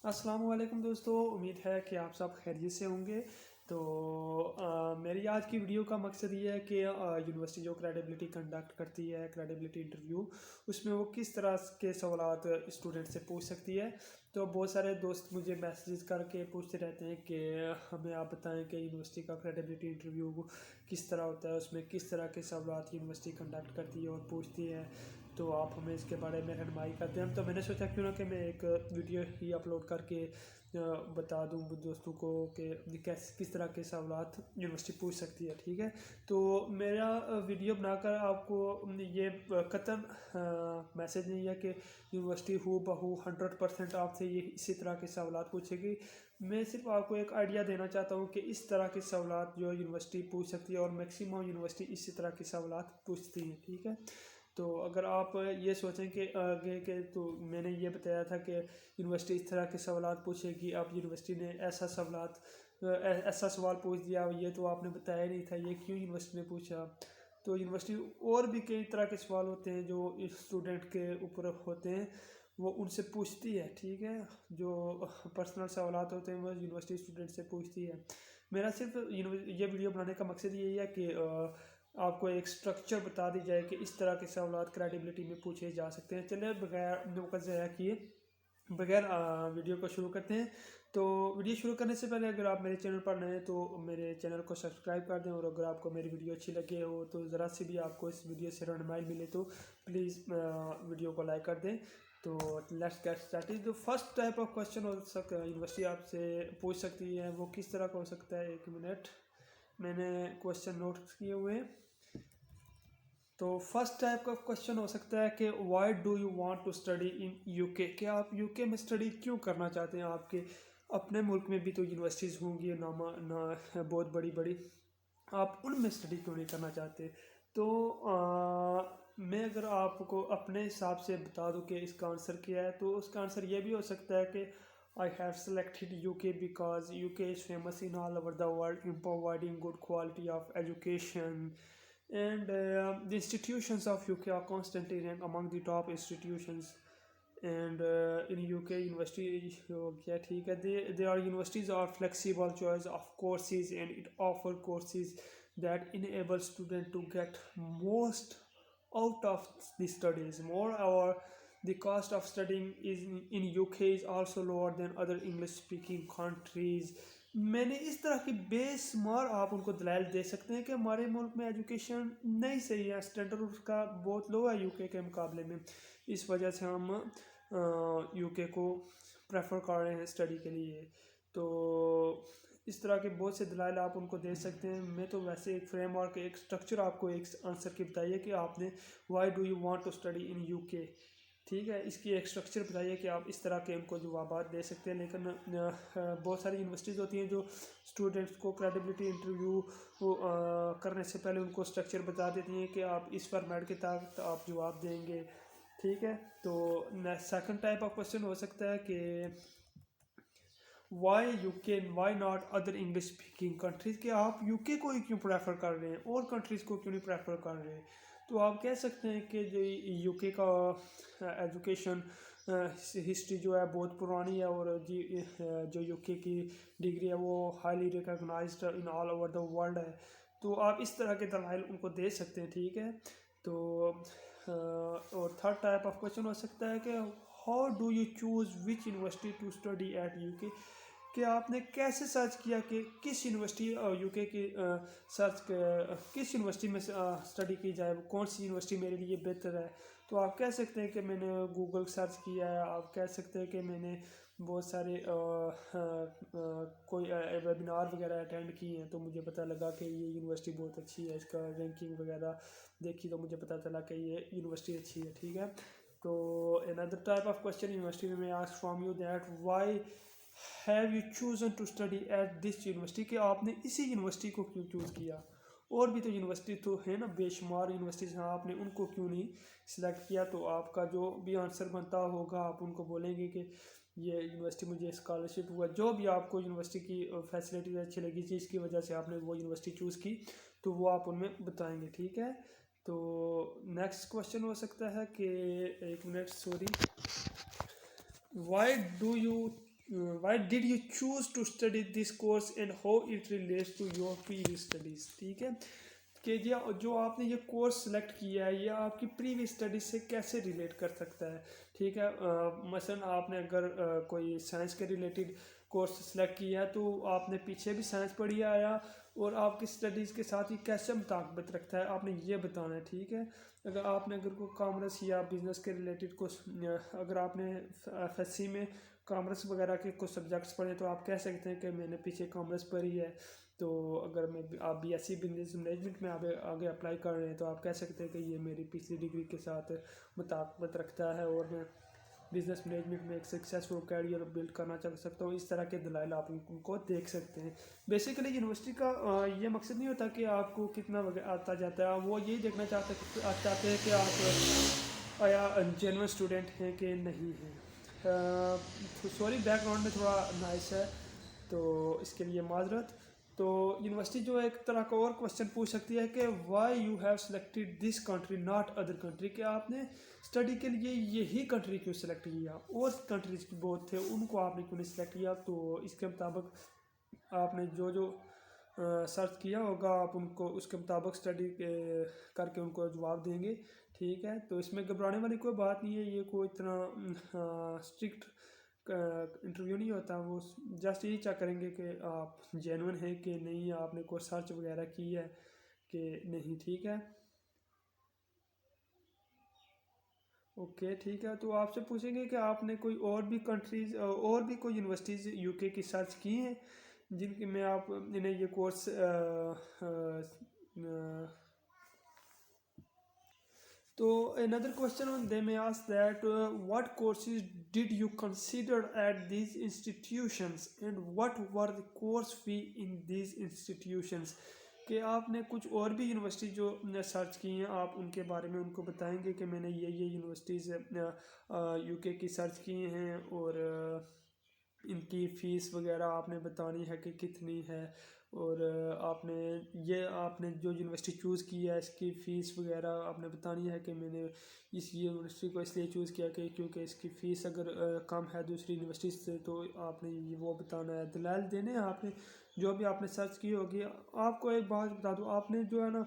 السلام علیکم دوستو، امید ہے کہ آپ سب خیریت سے ہوں گے۔ تو میری آج کی ویڈیو کا مقصد یہ ہے کہ یونیورسٹی جو کریڈیبلٹی کنڈکٹ کرتی ہے، کریڈیبلٹی انٹرویو، اس میں وہ کس طرح کے سوالات اسٹوڈنٹ سے پوچھ سکتی ہے۔ تو بہت سارے دوست مجھے میسیجز کر کے پوچھتے رہتے ہیں کہ ہمیں آپ بتائیں کہ یونیورسٹی کا کریڈیبلٹی انٹرویو کس طرح ہوتا ہے، اس میں کس طرح کے سوالات یونیورسٹی کنڈکٹ کرتی ہے اور پوچھتی ہے، تو آپ ہمیں اس کے بارے میں رہنمائی کرتے ہیں۔ تو میں نے سوچا کیوں نہ کہ میں ایک ویڈیو ہی اپلوڈ کر کے بتا دوں دوستوں کو کہ کس طرح کے سوالات یونیورسٹی پوچھ سکتی ہے، ٹھیک ہے۔ تو میرا ویڈیو بنا کر آپ کو یہ قطعاً میسیج نہیں ہے کہ یونیورسٹی ہو بہو 100% آپ سے یہ اسی طرح کے سوالات پوچھے گی۔ میں صرف آپ کو ایک آئیڈیا دینا چاہتا ہوں کہ اس طرح کے سوالات جو یونیورسٹی پوچھ سکتی ہے، اور میکسیمم یونیورسٹی اسی طرح کے سوالات پوچھتی ہیں، ٹھیک ہے۔ تو اگر آپ یہ سوچیں کہ آگے کہ تو میں نے یہ بتایا تھا کہ یونیورسٹی اس طرح کے سوالات پوچھے گی، اب یونیورسٹی نے ایسا سوال پوچھ دیا، یہ تو آپ نے بتایا نہیں تھا، یہ کیوں یونیورسٹی نے پوچھا۔ تو یونیورسٹی اور بھی کئی طرح کے سوال ہوتے ہیں جو اسٹوڈنٹ کے اوپر ہوتے ہیں، وہ ان سے پوچھتی ہے، ٹھیک ہے۔ جو پرسنل سوالات ہوتے ہیں وہ یونیورسٹی اسٹوڈنٹ سے پوچھتی ہے۔ میرا صرف یہ ویڈیو بنانے کا مقصد یہی ہے کہ آپ کو ایک سٹرکچر بتا دی جائے کہ اس طرح کے سوالات کریڈیبلٹی میں پوچھے جا سکتے ہیں۔ چلیں بغیر وقت ضائع کیے بغیر ویڈیو کو شروع کرتے ہیں۔ تو ویڈیو شروع کرنے سے پہلے اگر آپ میرے چینل پر نئے ہیں تو میرے چینل کو سبسکرائب کر دیں، اور اگر آپ کو میری ویڈیو اچھی لگے ہو تو ذرا سی بھی آپ کو اس ویڈیو سے رہنمائی ملے تو پلیز ویڈیو کو لائک کر دیں۔ تو لیٹس گیٹ اسٹارٹڈ۔ جو فرسٹ ٹائپ آف کوشچن ہو سکتا ہے یونیورسٹی آپ سے پوچھ سکتی ہے، وہ کس طرح کا ہو سکتا ہے؟ ایک منٹ، میں نے کوشچن نوٹ کیے ہوئے ہیں۔ تو فرسٹ ٹائپ کا کوشچن ہو سکتا ہے کہ why do you want to study in U K, کہ آپ یو کے میں اسٹڈی کیوں کرنا چاہتے ہیں؟ آپ کے اپنے ملک میں بھی تو یونیورسٹیز ہوں گی بہت بڑی بڑی، آپ ان میں اسٹڈی کیوں نہیں کرنا چاہتے؟ تو میں اگر آپ کو اپنے حساب سے بتا دوں کہ اس کا آنسر کیا ہے، تو اس کا آنسر یہ بھی ہو سکتا ہے کہ I have selected UK because UK is famous in all over the world in providing good quality of education, and the institutions of UK are constantly ranked among the top institutions. And in UK university کیا ٹھیک ہے، there are universities are flexible choice of courses, and it offer courses that enable students to get most out of the studies. Moreover, the cost of studying in UK is also lower than other English speaking countries. میں نے اس طرح کی بے شمار آپ ان کو دلائل دے سکتے ہیں کہ ہمارے ملک میں ایجوکیشن نہیں صحیح ہے، اسٹینڈرڈ اس کا بہت لو ہے یو کے مقابلے میں، اس وجہ سے ہم یو کے کو پریفر کر رہے ہیں اسٹڈی کے لیے۔ تو اس طرح کے بہت سے دلائل آپ ان کو دے سکتے ہیں۔ میں تو ویسے ایک فریم ورک، ایک اسٹرکچر آپ کو ایک آنسر کی بتائیے کہ آپ نے why do you want to study in U K, ٹھیک ہے، اس کی ایک اسٹرکچر بتائیے کہ آپ اس طرح کے ان کو جوابات دے سکتے ہیں۔ لیکن بہت ساری یونیورسٹیز ہوتی ہیں جو اسٹوڈنٹس کو کریڈیبلٹی انٹرویو کرنے سے پہلے ان کو اسٹرکچر بتا دیتی ہیں کہ آپ اس فارمیٹ کے تحت آپ جواب دیں گے، ٹھیک ہے۔ تو سیکنڈ ٹائپ آف کوشچن ہو سکتا ہے کہ why U K why not other English speaking countries, کہ آپ یو کے کو ہی کیوں پریفر کر رہے ہیں اور کنٹریز کو کیوں نہیں پریفر کر رہے ہیں؟ تو آپ کہہ سکتے ہیں کہ جو یو کے کا ایجوکیشن ہسٹری جو ہے بہت پرانی ہے، اور جو یو کے کی ڈگری ہے وہ highly recognised in all over the world ہے۔ تو آپ اس طرح کے دلائل ان کو دے سکتے ہیں، ٹھیک ہے۔ تو اور تھرڈ ٹائپ آف کوشچن ہو سکتا ہے کہ how do you choose which university to study at U K, کہ آپ نے کیسے سرچ کیا کہ کس یونیورسٹی یو کے کی کس یونیورسٹی میں اسٹڈی کی جائے، کون سی یونیورسٹی میرے لیے بہتر ہے؟ تو آپ کہہ سکتے ہیں کہ میں نے گوگل سرچ کیا ہے، آپ کہہ سکتے ہیں کہ میں نے بہت سارے کوئی ویبینار وغیرہ اٹینڈ کیے ہیں تو مجھے پتہ لگا کہ یہ یونیورسٹی بہت اچھی ہے، اس کا رینکنگ وغیرہ دیکھی تو مجھے پتہ چلا کہ یہ یونیورسٹی اچھی ہے، ٹھیک ہے۔ تو another type of question university میں ask from you that why have you chosen to study at this university، کہ آپ نے اسی یونیورسٹی کو کیوں چوز کیا؟ اور بھی تو یونیورسٹی تو ہے نا، بے شمار یونیورسٹیز ہیں، آپ نے ان کو کیوں نہیں سلیکٹ کیا؟ تو آپ کا جو بھی آنسر بنتا ہوگا آپ ان کو بولیں گے کہ یہ یونیورسٹی مجھے اسکالرشپ ہوا، جو بھی آپ کو یونیورسٹی کی فیسلٹیز اچھی لگی جس کی وجہ سے آپ نے وہ یونیورسٹی چوز کی، تو وہ آپ ان میں بتائیں گے، ٹھیک ہے۔ تو نیکسٹ کوشچن ہو سکتا ہے کہ ایک minute sorry, why do you why did you choose to study this course and how it relates to your previous studies. ٹھیک ہے کہ جو آپ نے یہ کورس سلیکٹ کیا ہے یہ آپ کی پریویس اسٹڈیز سے کیسے ریلیٹ کر سکتا ہے. ٹھیک ہے مثلاً آپ نے اگر کوئی سائنس کے ریلیٹڈ کورس سلیکٹ کیا ہے تو آپ نے پیچھے بھی سائنس پڑھی آیا اور آپ کی اسٹڈیز کے ساتھ یہ کیسے مطابقت رکھتا ہے آپ نے یہ بتانا ہے. ٹھیک ہے اگر کوئی کامرس یا بزنس کے ریلیٹڈ کچھ اگر آپ نے ایف ایس سی میں کامرس وغیرہ کے کچھ سبجیکٹس پڑھے تو آپ کہہ سکتے ہیں کہ میں نے پیچھے کامرس پڑھی ہے. تو اگر آپ B S C business management میں آگے اپلائی کر رہے ہیں تو آپ کہہ سکتے ہیں کہ یہ میری پچھلی ڈگری کے ساتھ مطابقت رکھتا ہے اور میں بزنس مینجمنٹ میں ایک سکسیزفل کیریئر بلڈ کرنا چاہ سکتا ہوں. اس طرح کے دلائل آپ ان کو دیکھ سکتے ہیں. بیسیکلی یونیورسٹی کا یہ مقصد نہیں ہوتا کہ آپ کو کتنا آتا جاتا ہے, وہ یہی دیکھنا چاہتے ہیں کہ آپ آیا جینوئن اسٹوڈنٹ ہیں کہ نہیں ہیں. سوری بیک گراؤنڈ میں تھوڑا نائس ہے تو اس کے لیے معذرت. تو یونیورسٹی جو ایک طرح کا اور کوشچن پوچھ سکتی ہے کہ why you have selected this country not other country, کہ آپ نے اسٹڈی کے لیے یہی کنٹری کیوں سلیکٹ کیا, اور کنٹریز کی بہت تھے ان کو آپ نے کیوں نہیں سلیکٹ کیا. تو اس کے مطابق آپ نے جو سرچ کیا ہوگا آپ ان کو اس کے مطابق اسٹڈی کر کے ان کو جواب دیں گے. ٹھیک ہے تو اس میں گھبرانے والی کوئی بات نہیں ہے, یہ کوئی اتنا اسٹرکٹ انٹرویو نہیں ہوتا. وہ جسٹ یہی چیک کریں گے کہ آپ جینوئن ہیں کہ نہیں, آپ نے کوئی سرچ وغیرہ کی ہے کہ نہیں. ٹھیک ہے اوکے ٹھیک ہے تو آپ سے پوچھیں گے کہ آپ نے کوئی اور بھی کنٹریز اور بھی کوئی یونیورسٹیز یو کے کی سرچ کی ہیں جن کے میں آپ انہیں یہ کورس تو another question on they may ask that what courses did you consider at these institutions and what were the course fee in these institutions. کہ آپ نے کچھ اور بھی یونیورسٹی جو سرچ کی ہیں آپ ان کے بارے میں ان کو بتائیں گے کہ میں نے یہ یونیورسٹیز یو کے کی سرچ کی ہیں اور ان کی فیس وغیرہ آپ نے بتانی ہے کہ کتنی ہے, اور آپ نے جو یونیورسٹی چوز کی ہے اس کی فیس وغیرہ آپ نے بتانی ہے کہ میں نے اس یونیورسٹی کو اس لیے چوز کیا کہ کیونکہ اس کی فیس اگر کم ہے دوسری یونیورسٹی سے, تو آپ نے وہ بتانا ہے. دلائل دینے ہیں آپ نے جو بھی آپ نے سرچ کی ہوگی. آپ کو ایک بات بتا دوں, آپ نے جو ہے نا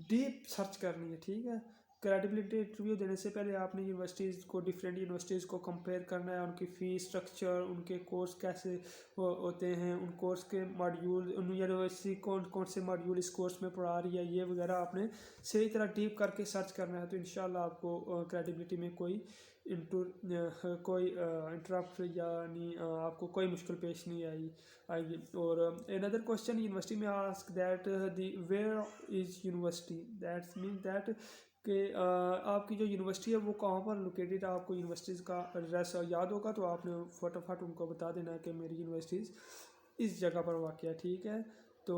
ڈیپ سرچ کرنی ہے. ٹھیک ہے کریڈیبلٹی انٹرویو دینے سے پہلے آپ نے یونیورسٹیز کو ڈفرینٹ یونیورسٹیز کو کمپیئر کرنا ہے, ان کی فیس اسٹرکچر, ان کے کورس کیسے ہوتے ہیں, ان کورس کے ماڈیول, ان یونیورسٹی کون سے ماڈیول اس کورس میں پڑھا رہی ہے, یہ وغیرہ آپ نے صحیح طرح ڈیپ کر کے سرچ کرنا ہے. تو انشاءاللہ آپ کو کریڈیبلٹی میں کوئی انٹرپٹ یعنی آپ کو کوئی مشکل پیش نہیں آئے گی. اور another question یونیورسٹی میں ask that where is university, that means that کہ آپ کی جو یونیورسٹی ہے وہ کہاں پر لوکیٹڈ ہے. آپ کو یونیورسٹیز کا ایڈریس یاد ہوگا تو آپ نے فٹافٹ ان کو بتا دینا ہے کہ میری یونیورسٹیز اس جگہ پر واقع ہے. ٹھیک ہے تو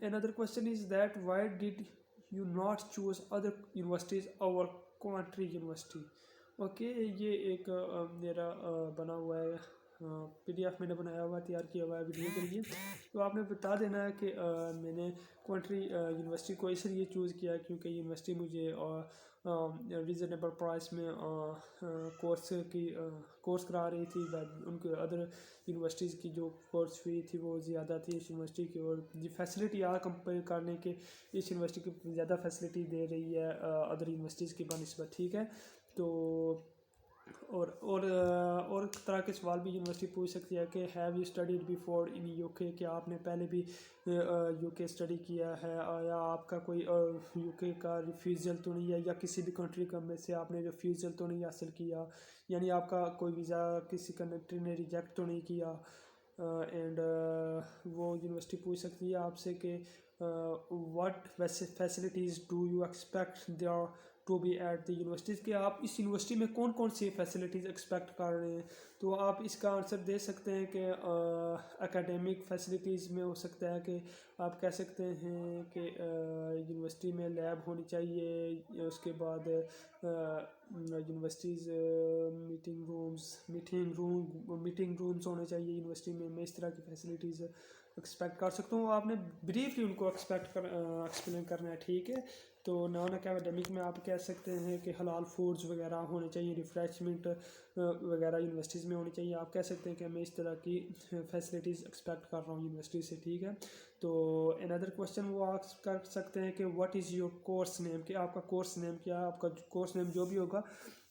another question is that why did you not choose other universities our country university. Okay یہ ایک میرا بنا ہوا ہے پی ڈی ایف میں نے بنایا ہوا ہے, تیار کیا ہوا ہے ویڈیو کے لیے. تو آپ نے بتا دینا ہے کہ میں نے کنٹری یونیورسٹی کو اس لیے چوز کیا کیونکہ یونیورسٹی مجھے ریزنیبل پرائس میں کورس کرا رہی تھی. ان کے ادر یونیورسٹیز کی جو کورس فی تھی وہ زیادہ تھی اس یونیورسٹی کی, اور فیسلٹی کمپیئر کرنے کے اس یونیورسٹی کی زیادہ فیسلٹی دے رہی ہے ادر یونیورسٹیز کی بنسبت. ٹھیک ہے تو اور طرح کے سوال بھی یونیورسٹی پوچھ سکتی ہے کہ have you studied before in U K, کہ آپ نے پہلے بھی یو کے اسٹڈی کیا ہے, یا آپ کا کوئی یو کے کا ریفیوزل تو نہیں ہے, یا کسی بھی کنٹری کا میں سے آپ نے ریفیوزل تو نہیں حاصل کیا, یعنی آپ کا کوئی ویزا کسی کنٹری نے ریجیکٹ تو نہیں کیا. اینڈ وہ یونیورسٹی پوچھ سکتی ہے آپ سے کہ what facilities do you expect there to be at the universities, کہ آپ اس یونیورسٹی میں کون کون سی فیسلٹیز ایکسپیکٹ کر رہے ہیں. تو آپ اس کا آنسر دے سکتے ہیں کہ اکیڈیمک فیسلٹیز میں ہو سکتا ہے کہ آپ کہہ سکتے ہیں کہ یونیورسٹی میں لیب ہونی چاہیے, اس کے بعد یونیورسٹیز میٹنگ رومز ہونے چاہیے یونیورسٹی میں اس طرح کی فیسلٹیز ایکسپیکٹ کر سکتا ہوں. آپ نے بریفلی ان کو ایکسپلین کرنا ہے. ٹھیک ہے تو نان اکیڈمک میں آپ کہہ سکتے ہیں کہ حلال فوڈز وغیرہ ہونے چاہیے, ریفریشمنٹ وغیرہ یونیورسٹیز میں ہونی چاہیے. آپ کہہ سکتے ہیں کہ میں اس طرح کی فیسلٹیز ایکسپیکٹ کر رہا ہوں یونیورسٹی سے, ٹھیک ہے. تو اندر کویشچن وہ آپ کر سکتے ہیں کہ what is your course name, کہ آپ کا کورس نیم کیا ہے, آپ کا کورس نیم جو بھی ہوگا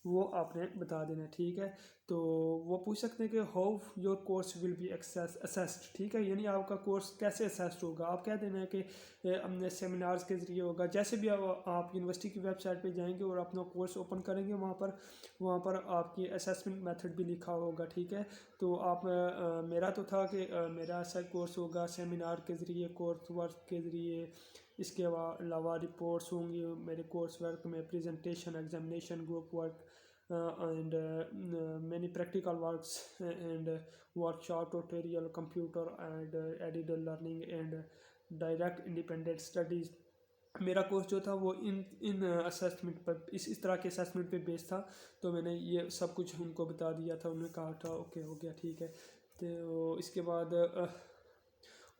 وہ آپ نے بتا دینا ہے, ٹھیک ہے. تو وہ پوچھ سکتے ہیں کہ how your course will be assessed, ٹھیک ہے, یعنی آپ کا کورس کیسے اسیسڈ ہوگا. آپ کہہ دینا ہے کہ سیمینارز کے ذریعے ہوگا. جیسے بھی آپ یونیورسٹی کی ویب سائٹ پہ جائیں گے اور اپنا کورس اوپن کریں گے, وہاں پر آپ کی اسیسمنٹ میتھڈ بھی لکھا ہوگا, ٹھیک ہے. تو آپ میرا تو تھا کہ میرا ایسا کورس ہوگا سیمینار کے ذریعے, کورس ورک کے ذریعے, اس کے علاوہ رپورٹس ہوں گی میرے کورس ورک میں, presentation, examination, group work and many practical works and workshop, tutorial, computer and edited learning and direct independent studies. میرا کورس جو تھا وہ ان اسیسمنٹ پر اس طرح کے اسیسمنٹ پہ بیس تھا. تو میں نے یہ سب کچھ ان کو بتا دیا تھا, انہوں نے کہا تھا اوکے ہو گیا, ٹھیک ہے. تو اس کے بعد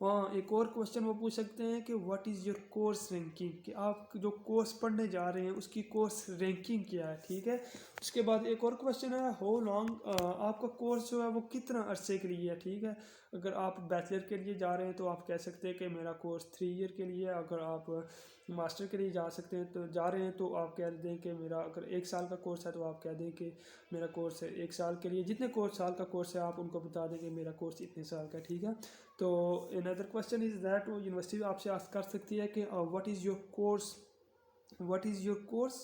وہاں ایک اور کویشچن وہ پوچھ سکتے ہیں کہ what is your course ranking, کہ آپ جو کورس پڑھنے جا رہے ہیں اس کی کورس رینکنگ کیا ہے, ٹھیک ہے. اس کے بعد ایک اور کویشچن ہے ہاؤ لانگ, آپ کا کورس جو ہے وہ کتنا عرصے کے لیے ہے, ٹھیک ہے. اگر آپ بیچلر کے لیے جا رہے ہیں تو آپ کہہ سکتے ہیں کہ میرا کورس 3 ایئر کے لیے ہے. اگر آپ ماسٹر کے لیے جا رہے ہیں تو آپ کہہ دیں کہ میرا اگر 1 سال کا کورس ہے تو آپ کہہ دیں کہ میرا کورس ہے 1 سال کے لیے. جتنے سال کا کورس ہے آپ ان کو بتا دیں کہ میرا کورس اتنے سال کا ہے, ٹھیک ہے. تو another question is that university آپ سے آسک کر سکتی ہے کہ what is your course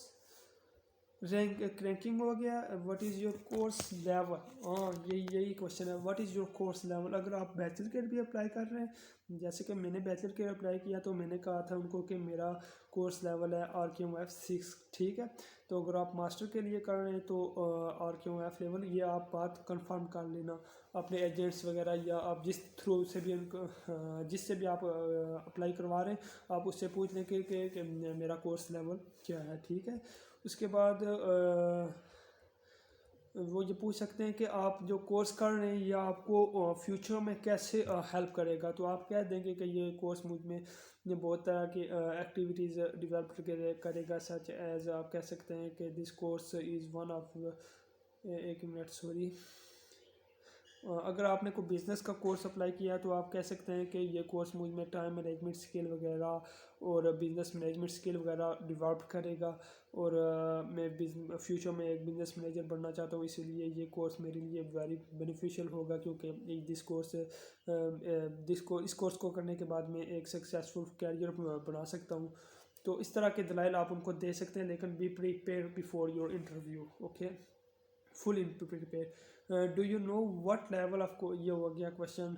ranking ہو گیا, what is your course level, ہاں یہی کویشچن ہے what is your course level. اگر آپ بیچلر کے بھی اپلائی کر رہے ہیں, جیسے کہ میں نے بیچلر کے اپلائی کیا تو میں نے کہا تھا ان کو کہ میرا کورس لیول ہے RQF 6, ٹھیک ہے. تو اگر آپ ماسٹر کے لیے کر رہے ہیں تو RQF لیول, یہ آپ بات کنفرم کر لینا اپنے ایجنٹس وغیرہ یا آپ جس تھرو سے بھی جس سے بھی آپ اپلائی کروا رہے ہیں, آپ اس سے پوچھ لیں کہ میرا کورس لیول کیا ہے, ٹھیک ہے. اس کے بعد وہ یہ پوچھ سکتے ہیں کہ آپ جو کورس کر رہے ہیں یہ آپ کو فیوچر میں کیسے ہیلپ کرے گا. تو آپ کہہ دیں گے کہ یہ کورس مجھ میں بہت طرح کی ایکٹیویٹیز ڈیولپ کرے گا, سچ ایز آپ کہہ سکتے ہیں کہ this course is one of, ایک منٹ سوری, اگر آپ نے کوئی بزنس کا کورس اپلائی کیا تو آپ کہہ سکتے ہیں کہ یہ کورس مجھ میں ٹائم مینجمنٹ اسکل وغیرہ اور بزنس مینجمنٹ اسکل وغیرہ ڈیولپ کرے گا, اور میں فیوچر میں ایک بزنس مینیجر بننا چاہتا ہوں, اسی لیے یہ کورس میرے لیے ویری بینیفیشیل ہوگا, کیونکہ اس کورس کو کرنے کے بعد میں ایک سکسیزفل کیریئر بنا سکتا ہوں. تو اس طرح کے دلائل آپ ان کو دے سکتے ہیں, لیکن be prepare before your interview, okay, full prepare. Do you know what level of, یہ ہو گیا کویشچن.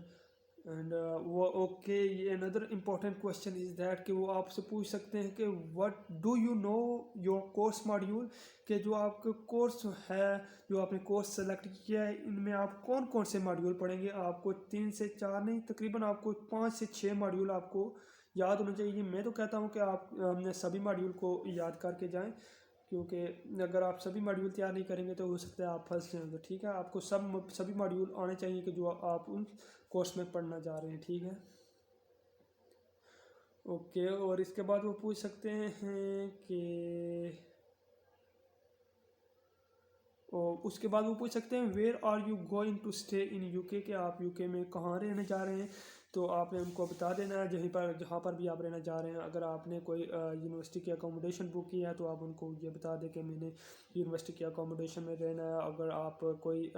اینڈ وہ okay, another important question is that کہ وہ آپ سے پوچھ سکتے ہیں کہ what do you know your course module, کہ جو آپ کا کورس ہے, جو آپ نے کورس سلیکٹ کیا ہے, ان میں آپ کون کون سے ماڈیول پڑھیں گے. آپ کو 3 سے 4 نہیں, تقریباً آپ کو 5 سے 6 ماڈیول آپ کو یاد ہونا چاہیے. میں تو کہتا ہوں کہ آپ سبھی ماڈیول کو یاد کر کے جائیں, کیونکہ اگر آپ سبھی ماڈیول تیار نہیں کریں گے تو ہو سکتا ہے آپ پھنس جائیں گے, ٹھیک ہے. آپ کو سبھی ماڈیول آنے چاہیے کہ جو آپ ان کورس میں پڑھنا جا رہے ہیں, ٹھیک ہے, اوکے. اور اس کے بعد وہ پوچھ سکتے ہیں کہ اس کے بعد وہ پوچھ سکتے ہیں where are you going to stay in UK, کہ آپ UK میں کہاں رہنے جا رہے ہیں. تو آپ نے ان کو بتا دینا ہے جہاں پر بھی آپ رہنا چاہ رہے ہیں. اگر آپ نے کوئی یونیورسٹی کی اکوموڈیشن بک کی ہے تو آپ ان کو یہ بتا دیں کہ میں نے یونیورسٹی کی اکوموڈیشن میں رہنا ہے. اگر آپ کوئی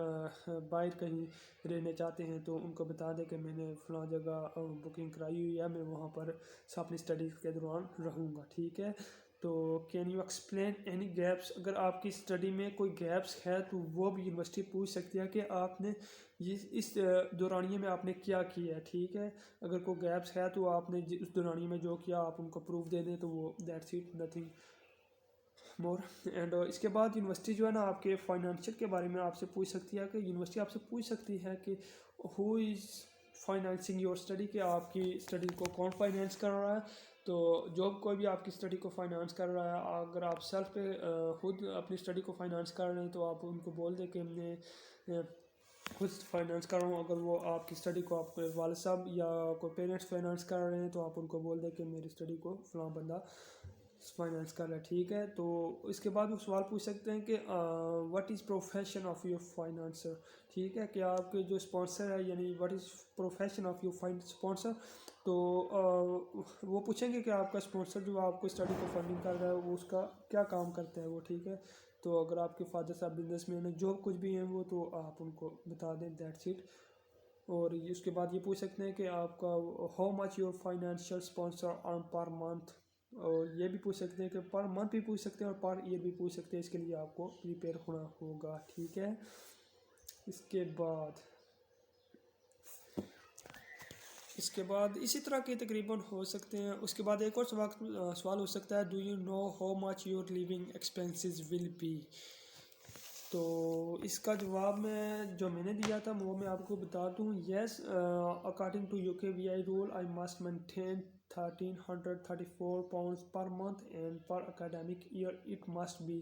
باہر کہیں رہنے چاہتے ہیں تو ان کو بتا دیں کہ میں نے فلاں جگہ بکنگ کرائی ہوئی ہے, میں وہاں پر اپنی اسٹڈیز کے دوران رہوں گا, ٹھیک ہے. تو can you explain any gaps, اگر آپ کی اسٹڈی میں کوئی گیپس ہے تو وہ بھی یونیورسٹی پوچھ سکتی ہے کہ آپ نے اس دورانیے میں آپ نے کیا کیا ہے, ٹھیک ہے. اگر کوئی گیپس ہے تو آپ نے اس دورانیے میں جو کیا آپ ان کو پروف دے دیں, تو وہ that's it, nothing more. And اس کے بعد یونیورسٹی جو ہے نا آپ کے فائنینشیل کے بارے میں آپ سے پوچھ سکتی ہے, کہ یونیورسٹی آپ سے پوچھ سکتی ہے کہ ہو از فائنینسنگ یور اسٹڈی, کہ آپ کی اسٹڈی کو کون فائنینس کر رہا ہے. تو جو کوئی بھی آپ کی اسٹڈی کو فائنانس کر رہا ہے, اگر آپ سیلف پہ خود اپنی اسٹڈی کو فائنانس کر رہے ہیں تو آپ ان کو بول دیں کہ میں خود فائنانس کر رہا ہوں. اگر وہ آپ کی اسٹڈی کو آپ کے والد صاحب یا کوئی پیرنٹس فائنانس کر رہے ہیں تو آپ ان کو بول دیں کہ میری اسٹڈی کو فلاں بندہ فائنانس کر رہا ہے، ٹھیک ہے. تو اس کے بعد وہ سوال پوچھ سکتے ہیں کہ what is profession of your financier, ٹھیک ہے، کہ آپ کے جو اسپانسر ہے یعنی what is profession of your sponsor. تو وہ پوچھیں گے کہ آپ کا اسپانسر جو آپ کو اسٹڈی کو فنڈنگ کر رہا ہے وہ اس کا کیا کام کرتا ہے وہ، ٹھیک ہے. تو اگر آپ کے فادر صاحب بزنس مین ہیں، جو کچھ بھی ہیں وہ، تو آپ ان کو بتا دیں، دیٹس اٹ. اور اس کے بعد یہ پوچھ سکتے ہیں کہ آپ کا how much your financial sponsor earn per month. اور یہ بھی پوچھ سکتے ہیں کہ پر منتھ بھی پوچھ سکتے ہیں اور پر ایئر بھی پوچھ سکتے ہیں. اس کے لیے آپ کو پریپیئر ہونا ہوگا، ٹھیک ہے. اس کے بعد اسی طرح کے تقریباً ہو سکتے ہیں. اس کے بعد ایک اور سوال ہو سکتا ہے، do you know how much your living expenses will be. تو اس کا جواب جو میں نے دیا تھا وہ میں آپ کو بتا دوں. Yes, according to UKVI rule I must maintain £1,334 per month and per academic year it must be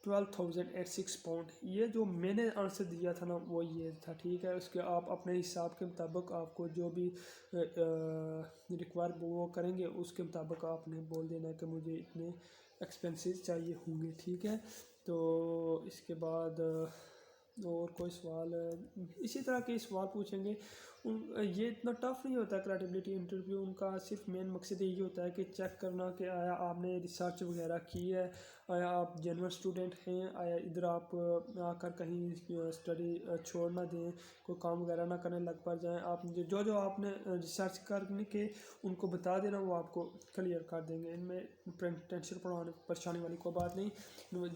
£12,006. یہ جو میں نے آنسر دیا تھا نا وہ یہ تھا، ٹھیک ہے. اس کے آپ اپنے حساب کے مطابق آپ کو جو بھی ریکوائر وہ کریں گے اس کے مطابق آپ نے بول دینا ہے کہ مجھے اتنے ایکسپینسز چاہیے ہوں گے، ٹھیک ہے. تو اس کے بعد اور کوئی سوال اسی طرح کے سوال پوچھیں گے. یہ اتنا ٹف نہیں ہوتا کریڈیبلٹی انٹرویو. ان کا صرف مین مقصد یہی ہوتا ہے کہ چیک کرنا کہ آیا آپ نے ریسرچ وغیرہ کی ہے، آیا آپ جنرل اسٹوڈنٹ ہیں، آیا ادھر آپ آ کر کہیں اسٹڈی چھوڑ نہ دیں، کوئی کام وغیرہ نہ کرنے لگ پڑ جائیں. آپ جو آپ نے ریسرچ کرنے کے ان کو بتا دینا، وہ آپ کو کلیئر کر دیں گے. ان میں ٹینشن پریشانی والی کوئی بات نہیں.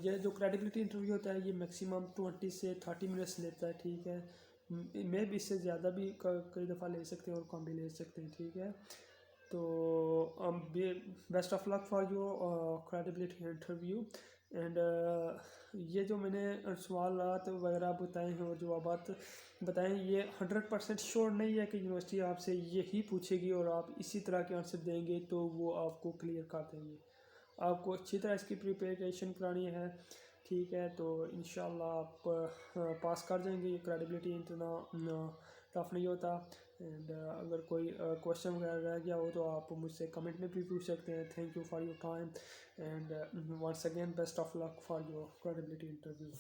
یہ جو کریڈیبلٹی انٹرویو ہوتا ہے یہ میکسیمم 20 سے 30 منٹس لیتا ہے، ٹھیک ہے. میں بھی اس سے زیادہ بھی کئی دفعہ لے سکتے ہیں اور کم بھی لے سکتے ہیں، ٹھیک ہے. تو best of luck for your credibility interview. And یہ جو میں نے سوالات وغیرہ بتائے ہیں اور جوابات بتائیں، یہ 100% شور نہیں ہے کہ یونیورسٹی آپ سے یہی پوچھے گی اور آپ اسی طرح کے آنسر دیں گے تو وہ آپ کو کلیئر کر دیں گے. آپ کو اچھی طرح اس کی پریپریشن کرانی ہے، ٹھیک ہے. تو انشاءاللہ آپ پاس کر جائیں گے. یہ کریڈیبلٹی اتنا ٹف نہیں ہوتا. اینڈ اگر کوئی کوشچن وغیرہ رہ گیا ہو تو آپ مجھ سے کمنٹ میں بھی پوچھ سکتے ہیں. Thank you for your time and once again best of luck for your credibility interview.